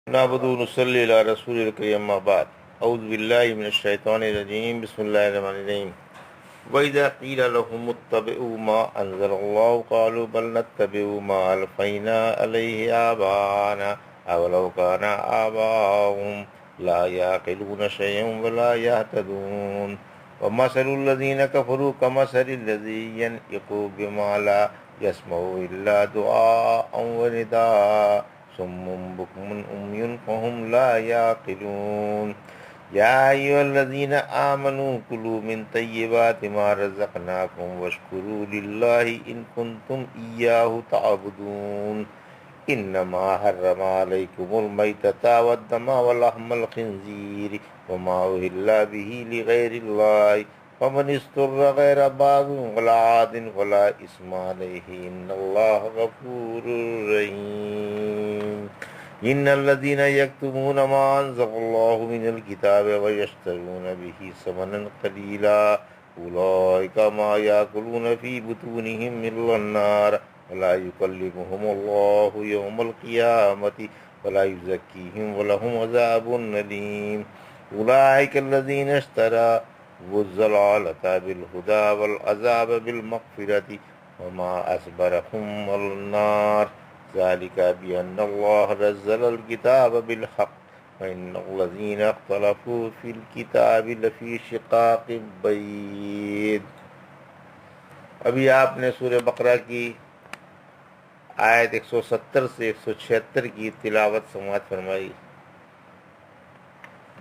نعبد ونصلي على رسول الكريم أما بعد أعوذ بالله من الشيطان الرجيم بسم الله الرحمن الرحيم وإذا قيل لهم اتبعوا ما أنزل الله قالوا بل نتبع ما ألفينا عليه آباءنا أولو كان آباؤهم لا يعقلون شيئا ولا يهتدون ومثل الذين كفروا كمثل الذي ينطق بما لا يسمع إلا دعاء ونداء صم بكم عمي فهم لا يعقلون يا أيها الذين آمنوا كلوا من طيبات ما رزقناكم واشكروا لله إن كنتم إياه تعبدون إنما حرم عليكم الميتة والدم ولحم الخنزير وما أهل به لغير الله فمن اضطر غير باغ ولا عاد ولا إثم عليه إن الله غفور رحيم إن الذين يكتمون ما أنزل الله من الكتاب ويشترون به ثمنا قليلا أولئك ما يأكلون في بطونهم إلا النار ولا يكلمهم الله يوم القيامة ولا يزكيهم ولهم عذاب أليم أولئك الذين اشتروا الضلالة بالهدى والعذاب بالمغفرة وما أصبرهم على النار ذلك بأن الله نزل الكتاب بالحق وإن الذين اختلفوا في الكتاب لفي شقاق بعيد۔ ابھی آپ نے سورہ بقرہ کی آیت 170 سے 176 کی تلاوت سماعت فرمائی،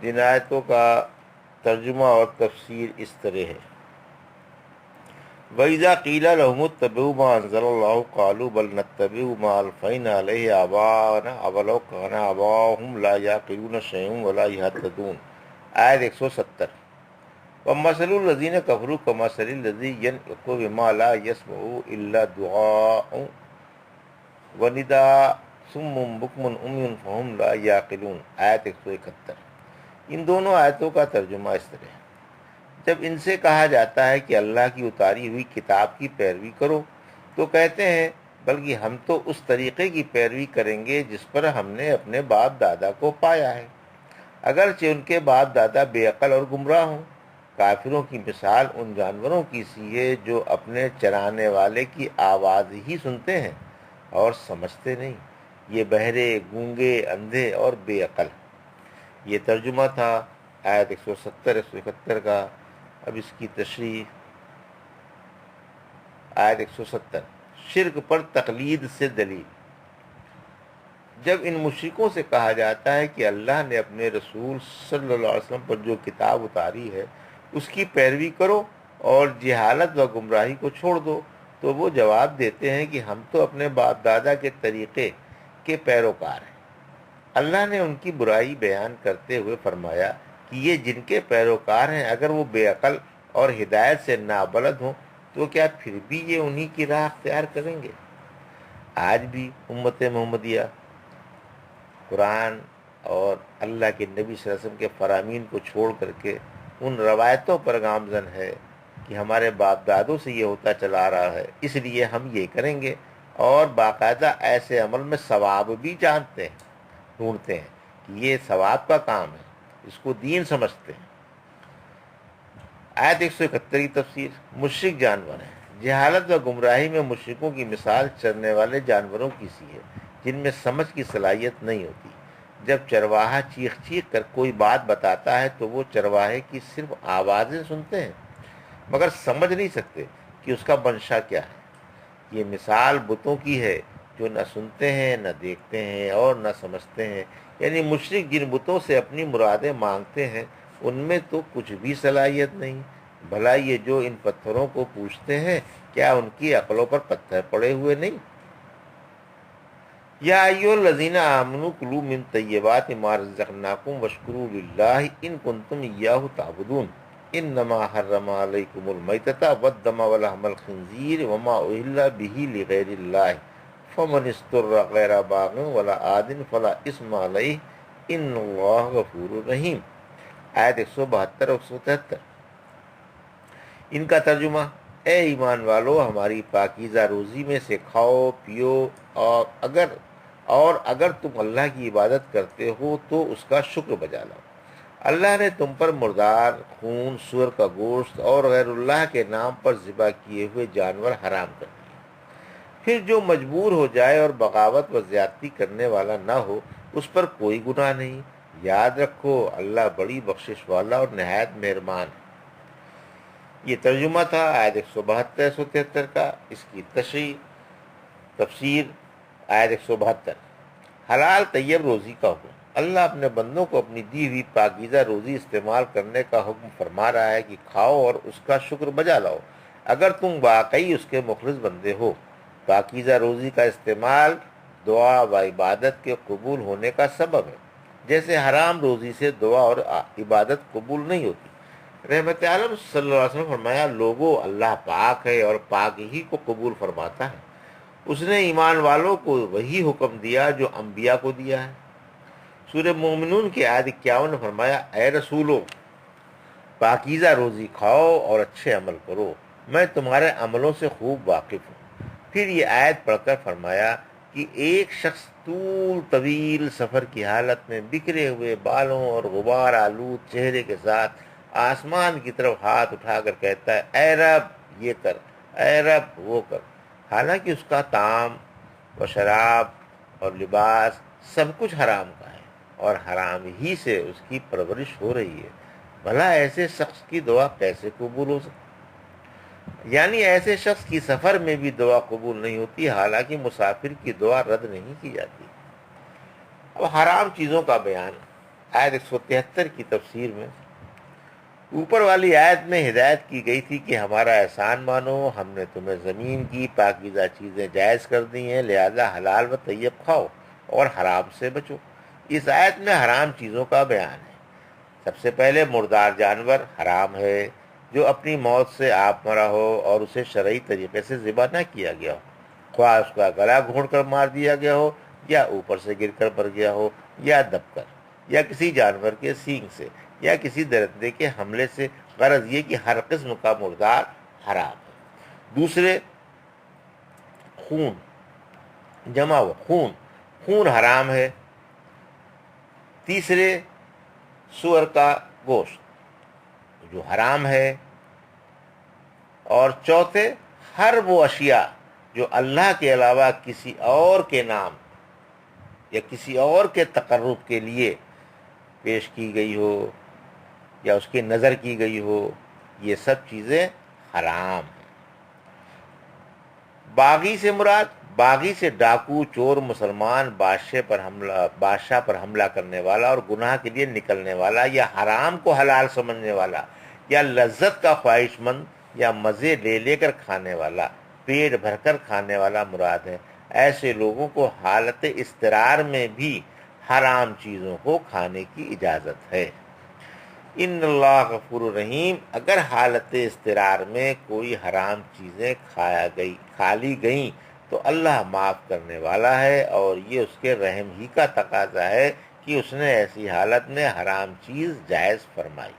جن آیتوں کا ترجمہ اور تفسیر اس طرح ہے۔ وَإِذَا قِيلَ لَهُمُ اتَّبِعُوا مَا أَنزَلَ اللَّهُ قَالُوا بَلْ نَتَّبِعُ مَا أَلْفَيْنَا عَلَيْهِ آبَاءَنَا أَوَلَوْ كَانَ آبَاؤُهُمْ لَا يَعْقِلُونَ شَيْئًا وَلَا يَهْتَدُونَ، آیت 170۔ وَمَثَلُ الَّذِينَ كَفَرُوا كَمَثَلِ الَّذِي يَنطِقُ بِمَا لَا يَسْمَعُ إِلَّا دُعَاءً وَنِدَاءً صُمٌّ بُكْمٌ عُمْيٌ فَهُمْ لَا يَعْقِلُونَ، آیت 171۔ ان دونوں آیتوں کا ترجمہ اس طرح ہے۔ جب ان سے کہا جاتا ہے کہ اللہ کی اتاری ہوئی کتاب کی پیروی کرو تو کہتے ہیں بلکہ ہم تو اس طریقے کی پیروی کریں گے جس پر ہم نے اپنے باپ دادا کو پایا ہے، اگرچہ ان کے باپ دادا بے عقل اور گمراہ ہوں۔ کافروں کی مثال ان جانوروں کی سی ہے جو اپنے چرانے والے کی آواز ہی سنتے ہیں اور سمجھتے نہیں، یہ بہرے، گونگے، اندھے اور بے عقل۔ یہ ترجمہ تھا آیت 170 171 کا۔ اب اس کی تشریح، آیت 170، شرک پر تقلید سے دلیل۔ جب ان مشرکوں سے کہا جاتا ہے کہ اللہ نے اپنے رسول صلی اللہ علیہ وسلم پر جو کتاب اتاری ہے اس کی پیروی کرو اور جہالت و گمراہی کو چھوڑ دو، تو وہ جواب دیتے ہیں کہ ہم تو اپنے باپ دادا کے طریقے کے پیروکار ہیں۔ اللہ نے ان کی برائی بیان کرتے ہوئے فرمایا کہ یہ جن کے پیروکار ہیں اگر وہ بے عقل اور ہدایت سے نابلد ہوں تو کیا پھر بھی یہ انہی کی راہ اختیار کریں گے؟ آج بھی امت محمدیہ قرآن اور اللہ کے نبی صلی اللہ علیہ وسلم کے فرامین کو چھوڑ کر کے ان روایتوں پر گامزن ہے کہ ہمارے باپ دادوں سے یہ ہوتا چلا رہا ہے اس لیے ہم یہ کریں گے، اور باقاعدہ ایسے عمل میں ثواب بھی ڈھونڈتے ہیں کہ یہ ثواب کا کام ہے، اس کو دین سمجھتے ہیں۔ آیت 171 کی تفسیر۔ مشرک جانور ہیں۔ جہالت و گمراہی میں مشرکوں کی مثال چرنے والے جانوروں کی سی ہے جن میں سمجھ کی صلاحیت نہیں ہوتی۔ جب چرواہا چیخ چیخ کر کوئی بات بتاتا ہے تو وہ چرواہے کی صرف آوازیں سنتے ہیں مگر سمجھ نہیں سکتے کہ اس کا منشا کیا ہے۔ یہ مثال بتوں کی ہے جو نہ سنتے ہیں، نہ دیکھتے ہیں اور نہ سمجھتے ہیں، یعنی مشرک جن بتوں سے اپنی مرادیں مانگتے ہیں ان میں تو کچھ بھی صلاحیت نہیں۔ بھلا یہ جو ان پتھروں کو پوچھتے ہیں کیا ان کی عقلوں پر پتھر پڑے ہوئے نہیں؟ یا ایھا الذین آمنوا کلوا من طیبات ما رزقناکم واشکروا للہ ان کنتم ایاہ تعبدون انما حرم علیکم المیتۃ والدم ولحم الخنزیر وما اہل بہ لغیر اللہ فمن اضطر غیر باغ ولا عاد فلا اثم علیہ ان اللہ غفور رحیم، آیت 172 اور 173۔ ان کا ترجمہ: اے ایمان والو، ہماری پاکیزہ روزی میں سے کھاؤ پیو، اور اگر اور اگر تم اللہ کی عبادت کرتے ہو تو اس کا شکر بجا لاؤ۔ اللہ نے تم پر مردار، خون، سور کا گوشت اور غیر اللہ کے نام پر ذبح کیے ہوئے جانور حرام کر دیے۔ پھر جو مجبور ہو جائے اور بغاوت و زیادتی کرنے والا نہ ہو، اس پر کوئی گناہ نہیں۔ یاد رکھو اللہ بڑی بخشش والا اور نہایت مہربان ہے۔ یہ ترجمہ تھا آیت 172 173 کا۔ اس کی تفسیر آیت 172۔ حلال طیب روزی کا حکم۔ اللہ اپنے بندوں کو اپنی دی ہوئی پاکیزہ روزی استعمال کرنے کا حکم فرما رہا ہے کہ کھاؤ اور اس کا شکر بجا لاؤ اگر تم واقعی اس کے مخلص بندے ہو۔ پاکیزہ روزی کا استعمال دعا و عبادت کے قبول ہونے کا سبب ہے، جیسے حرام روزی سے دعا اور عبادت قبول نہیں ہوتی۔ رحمت عالم صلی اللہ علیہ وسلم فرمایا، لوگو اللہ پاک ہے اور پاک ہی کو قبول فرماتا ہے۔ اس نے ایمان والوں کو وہی حکم دیا جو انبیاء کو دیا ہے۔ سورہ مومنون کی آیت 51 نے فرمایا، اے رسولو پاکیزہ روزی کھاؤ اور اچھے عمل کرو، میں تمہارے عملوں سے خوب واقف ہوں۔ پھر یہ آیت پڑھ کر فرمایا کہ ایک شخص طویل سفر کی حالت میں بکھرے ہوئے بالوں اور غبار آلود چہرے کے ساتھ آسمان کی طرف ہاتھ اٹھا کر کہتا ہے، اے رب یہ کر، اے رب وہ کر، حالانکہ اس کا طعام و شراب اور لباس سب کچھ حرام کا ہے اور حرام ہی سے اس کی پرورش ہو رہی ہے۔ بھلا ایسے شخص کی دعا کیسے قبول ہو سکتی؟ یعنی ایسے شخص کی سفر میں بھی دعا قبول نہیں ہوتی، حالانکہ مسافر کی دعا رد نہیں کی جاتی۔ اب حرام چیزوں کا بیان۔ آیت 173 کی تفسیر میں اوپر والی آیت میں ہدایت کی گئی تھی کہ ہمارا احسان مانو، ہم نے تمہیں زمین کی پاکیزہ چیزیں جائز کر دی ہیں، لہذا حلال و طیب کھاؤ اور حرام سے بچو۔ اس آیت میں حرام چیزوں کا بیان ہے۔ سب سے پہلے مردار جانور حرام ہے جو اپنی موت سے آپ مرا ہو اور اسے شرعی طریقے سے ذبح نہ کیا گیا ہو، خواہ اس کا گلا گھونٹ کر مار دیا گیا ہو یا اوپر سے گر کر مر گیا ہو یا دب کر یا کسی جانور کے سینگ سے یا کسی درندے کے حملے سے، غرض یہ کہ ہر قسم کا مردار حرام ہے۔ دوسرے خون، جمع و خون حرام ہے۔ تیسرے سور کا گوشت جو حرام ہے، اور چوتھے ہر وہ اشیاء جو اللہ کے علاوہ کسی اور کے نام یا کسی اور کے تقرب کے لیے پیش کی گئی ہو یا اس کی نظر کی گئی ہو، یہ سب چیزیں حرام ہیں۔ باغی سے مراد، باغی سے ڈاکو، چور، مسلمان بادشاہ پر حملہ کرنے والا اور گناہ کے لیے نکلنے والا یا حرام کو حلال سمجھنے والا یا لذت کا خواہش مند یا مزے لے لے کر کھانے والا، پیٹ بھر کر کھانے والا مراد ہے۔ ایسے لوگوں کو حالت اضطرار میں بھی حرام چیزوں کو کھانے کی اجازت ہے۔ ان اللہ غفور رحیم، اگر حالت اضطرار میں کوئی حرام چیزیں کھا لی گئیں تو اللہ معاف کرنے والا ہے، اور یہ اس کے رحم ہی کا تقاضا ہے کہ اس نے ایسی حالت میں حرام چیز جائز فرمائی۔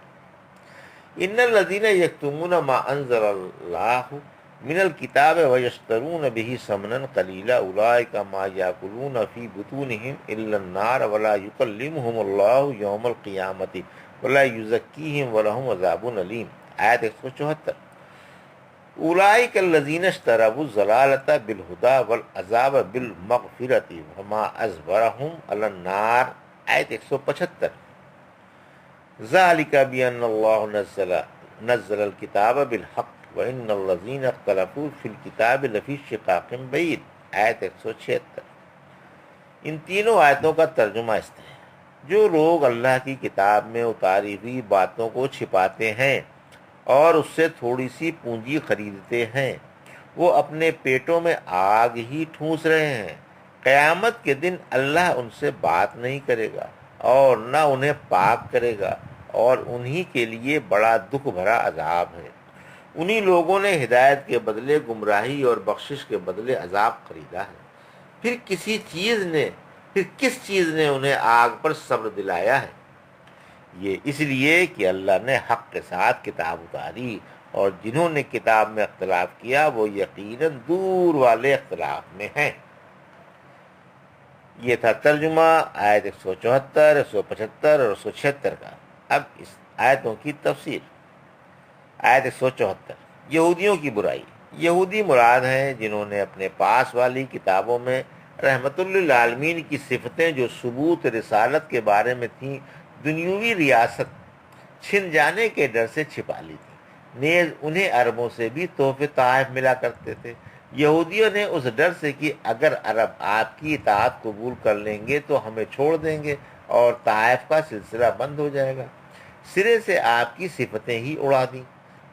ان الذین یکتمون ما انزل اللہ من الکتاب ویشترون به ثمنا قلیلا اولئک ما یاکلون فی بطونہم الا النار ولا یکلمہم اللہ یوم القیامۃ ولا یزکیہم ولہم عذاب علیم۔ آیت 174۔ اولئک الذین اشتروا الضلالۃ بالہدی والعذاب بالمغفرۃ وما اصبرہم علی النار۔ آیت 175۔ ذالک بان اللہ نزل الکتاب بالحق وان الذین اختلفوا فی الکتاب لفی شقاق بعید۔ آیت 176۔ ان تینوں آیتوں کا ترجمہ اس طرح ہے، جو لوگ اللہ کی کتاب میں اتاری ہوئی باتوں کو چھپاتے ہیں اور اس سے تھوڑی سی پونجی خریدتے ہیں، وہ اپنے پیٹوں میں آگ ہی ٹھونس رہے ہیں۔ قیامت کے دن اللہ ان سے بات نہیں کرے گا اور نہ انہیں پاک کرے گا، اور انہی کے لیے بڑا دکھ بھرا عذاب ہے۔ انہی لوگوں نے ہدایت کے بدلے گمراہی اور بخشش کے بدلے عذاب خریدا ہے۔ پھر کس چیز نے انہیں آگ پر صبر دلایا ہے؟ یہ اس لیے کہ اللہ نے حق کے ساتھ کتاب اتاری، اور جنہوں نے کتاب میں اختلاف کیا وہ یقیناً دور والے اختلاف میں ہیں۔ یہ تھا ترجمہ آیت 174، 175 اور 176 کا۔ اب اس آیتوں کی تفسیر۔ آیت 174، یہودیوں کی برائی۔ یہودی مراد ہیں جنہوں نے اپنے پاس والی کتابوں میں رحمت للعالمین کی صفتیں جو ثبوت رسالت کے بارے میں تھیں دنیوی ریاست چھن جانے کے ڈر سے چھپا لی تھی۔ نیز انہیں عربوں سے بھی تحفے تحائف ملا کرتے تھے۔ یہودیوں نے اس ڈر سے کہ اگر عرب آپ کی اطاعت قبول کر لیں گے تو ہمیں چھوڑ دیں گے اور تحائف کا سلسلہ بند ہو جائے گا، سرے سے آپ کی صفتیں ہی اڑا دیں۔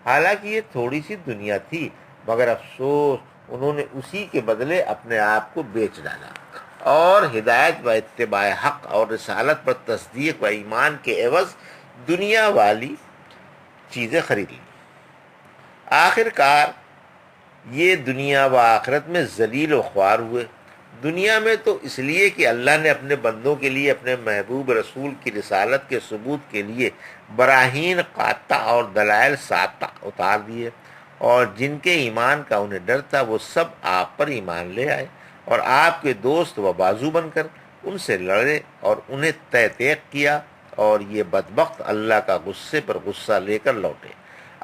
حالانکہ یہ تھوڑی سی دنیا تھی، مگر افسوس انہوں نے اسی کے بدلے اپنے آپ کو بیچ ڈالا اور ہدایت و اتباع حق اور رسالت پر تصدیق و ایمان کے عوض دنیا والی چیزیں خرید لیں۔ آخر کار یہ دنیا و آخرت میں ذلیل و خوار ہوئے۔ دنیا میں تو اس لیے کہ اللہ نے اپنے بندوں کے لیے اپنے محبوب رسول کی رسالت کے ثبوت کے لیے براہین قاطع اور دلائل ساطع اتار دیے، اور جن کے ایمان کا انہیں ڈر تھا وہ سب آپ پر ایمان لے آئے اور آپ کے دوست و بازو بن کر ان سے لڑے اور انہیں تہ تیق کیا، اور یہ بدبخت اللہ کا غصے پر غصہ لے کر لوٹے۔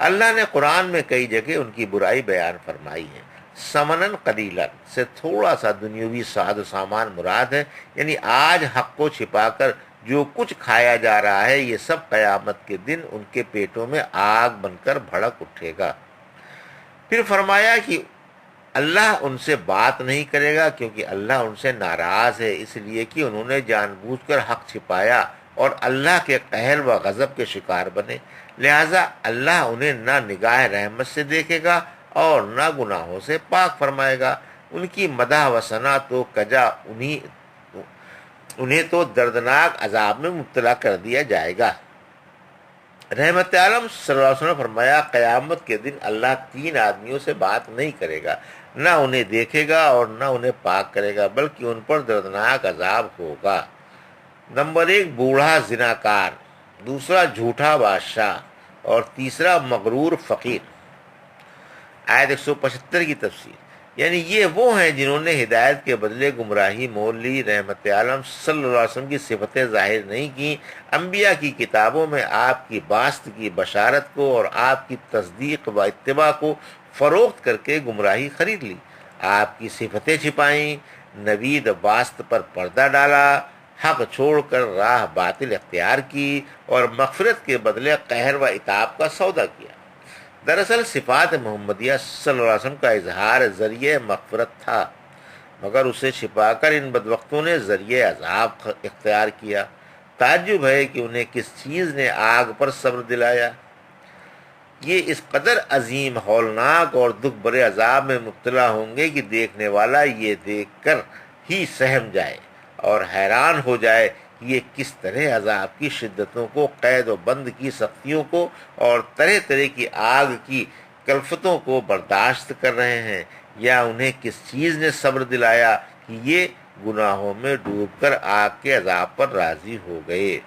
اللہ نے قرآن میں کئی جگہ ان کی برائی بیان فرمائی ہے۔ سمنن قلیلا سے تھوڑا سا دنیاوی ساز و سامان مراد ہے، یعنی آج حق کو چھپا کر جو کچھ کھایا جا رہا ہے یہ سب قیامت کے دن ان کے پیٹوں میں آگ بن کر بھڑک اٹھے گا۔ پھر فرمایا کہ اللہ ان سے بات نہیں کرے گا کیونکہ اللہ ان سے ناراض ہے، اس لیے کہ انہوں نے جان بوجھ کر حق چھپایا اور اللہ کے قہر و غضب کے شکار بنے، لہذا اللہ انہیں نہ نگاہ رحمت سے دیکھے گا اور نہ گناہوں سے پاک فرمائے گا۔ ان کی مدح و ثنا تو کجا انہیں تو دردناک عذاب میں مبتلا کر دیا جائے گا۔ رحمت عالم صلی اللہ علیہ وسلم فرمایا قیامت کے دن اللہ 3 آدمیوں سے بات نہیں کرے گا، نہ انہیں دیکھے گا اور نہ انہیں پاک کرے گا، بلکہ ان پر دردناک عذاب ہوگا۔ نمبر 1 بوڑھا زناکار، دوسرا جھوٹا بادشاہ، اور تیسرا مغرور فقیر۔ آیت 175 کی تفسیر، یعنی یہ وہ ہیں جنہوں نے ہدایت کے بدلے گمراہی مول لی۔ رحمت عالم صلی اللہ علیہ وسلم کی صفتیں ظاہر نہیں کی، انبیاء کی کتابوں میں آپ کی باسط کی بشارت کو اور آپ کی تصدیق و اتباع کو فروخت کر کے گمراہی خرید لی، آپ کی صفتیں چھپائیں، نوید باسط پر پردہ ڈالا، حق چھوڑ کر راہ باطل اختیار کی اور مغفرت کے بدلے قہر و عتاب کا سودا کیا۔ دراصل صفات محمدیہ صلی اللہ علیہ وسلم کا اظہار ذریعہ مغفرت تھا، مگر اسے چھپا کر ان بدبختوں نے ذریعہ عذاب اختیار کیا۔ تعجب ہے کہ انہیں کس چیز نے آگ پر صبر دلایا۔ یہ اس قدر عظیم ہولناک اور دکھ بھرے عذاب میں مبتلا ہوں گے کہ دیکھنے والا یہ دیکھ کر ہی سہم جائے اور حیران ہو جائے کہ یہ کس طرح عذاب کی شدتوں کو، قید و بند کی سختیوں کو اور طرح طرح کی آگ کی کلفتوں کو برداشت کر رہے ہیں، یا انہیں کس چیز نے صبر دلایا کہ یہ گناہوں میں ڈوب کر آگ کے عذاب پر راضی ہو گئے۔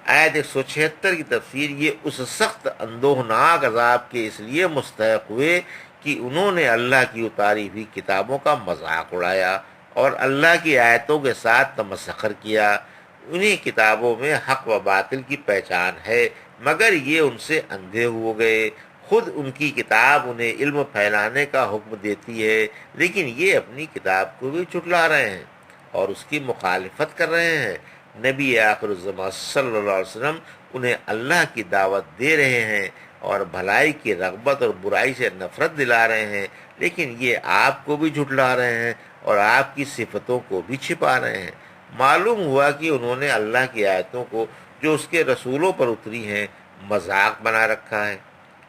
آیت 176 کی تفسیر، یہ اس سخت اندوہناک عذاب کے اس لیے مستحق ہوئے کہ انہوں نے اللہ کی اتاری ہوئی کتابوں کا مذاق اڑایا اور اللہ کی آیتوں کے ساتھ تمسخر کیا۔ انہیں کتابوں میں حق و باطل کی پہچان ہے، مگر یہ ان سے اندھے ہو گئے۔ خود ان کی کتاب انہیں علم پھیلانے کا حکم دیتی ہے، لیکن یہ اپنی کتاب کو بھی جھٹلا رہے ہیں اور اس کی مخالفت کر رہے ہیں۔ نبی آخر الزمان صلی اللہ علیہ وسلم انہیں اللہ کی دعوت دے رہے ہیں اور بھلائی کی رغبت اور برائی سے نفرت دلا رہے ہیں، لیکن یہ آپ کو بھی جھٹلا رہے ہیں اور آپ کی صفتوں کو بھی چھپا رہے ہیں۔ معلوم ہوا کہ انہوں نے اللہ کی آیتوں کو جو اس کے رسولوں پر اتری ہیں مذاق بنا رکھا ہے،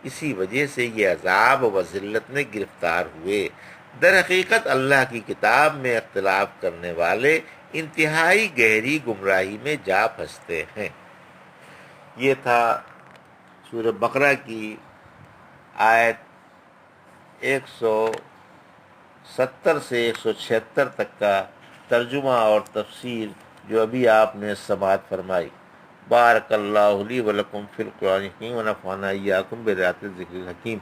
اسی وجہ سے یہ عذاب و ذلت میں گرفتار ہوئے۔ در حقیقت اللہ کی کتاب میں اختلاف کرنے والے انتہائی گہری گمراہی میں جا پھنستے ہیں۔ یہ تھا سورہ بقرہ کی آیت 170 سے 176 تک کا ترجمہ اور تفسیر جو ابھی آپ نے سماعت فرمائی۔ بارک اللہ لی ولکم فی القرآن الحکیم ونفعنا ایاکم بآیات الذکر الحکیم۔